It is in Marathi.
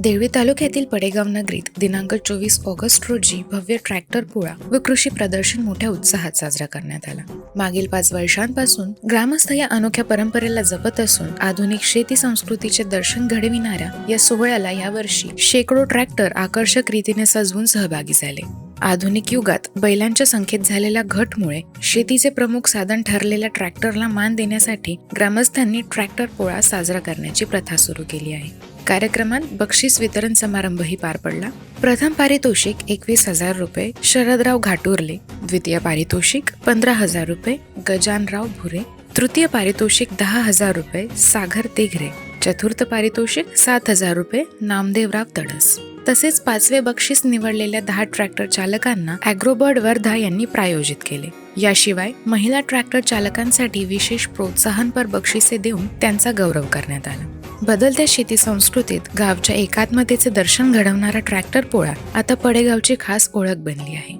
देवळी तालुक्यातील पडेगाव नगरीत दिनांक 24 ऑगस्ट रोजी भव्य ट्रॅक्टर पोळा व कृषी प्रदर्शन मोठ्या उत्साहात साजरा करण्यात आला. मागील 5 वर्षांपासून ग्रामस्थ या अनोख्या परंपरेला जपत असून आधुनिक शेती संस्कृतीचे दर्शन घडविणाऱ्या या सोहळ्याला यावर्षी शेकडो ट्रॅक्टर आकर्षक रीतीने सजवून सहभागी झाले. आधुनिक युगात बैलांच्या संख्येत झालेल्या घटमुळे शेतीचे प्रमुख साधन ठरलेल्या ट्रॅक्टरला मान देण्यासाठी ग्रामस्थांनी ट्रॅक्टर पोळा साजरा करण्याची प्रथा सुरू केली आहे. कार्यक्रमात बक्षीस वितरण समारंभही पार पडला. प्रथम पारितोषिक 21,000 रुपये शरदराव घाटुर्ले, द्वितीय पारितोषिक 15,000 रुपये गजानराव भुरे, तृतीय पारितोषिक 10,000 रुपये सागर तेघरे, चतुर्थ पारितोषिक 7,000 रुपये नामदेवराव तडस. तसेच 5वे बक्षीस निवडलेल्या 10 ट्रॅक्टर चालकांना ॲग्रोबर्ड वर्धा यांनी प्रायोजित केले. याशिवाय महिला ट्रॅक्टर चालकांसाठी विशेष प्रोत्साहनपर बक्षिसे देऊन त्यांचा गौरव करण्यात आला. बदलत्या शेती संस्कृतीत गावच्या एकात्मतेचे दर्शन घडवणारा ट्रॅक्टर पोळा आता पडेगावची खास ओळख बनली आहे.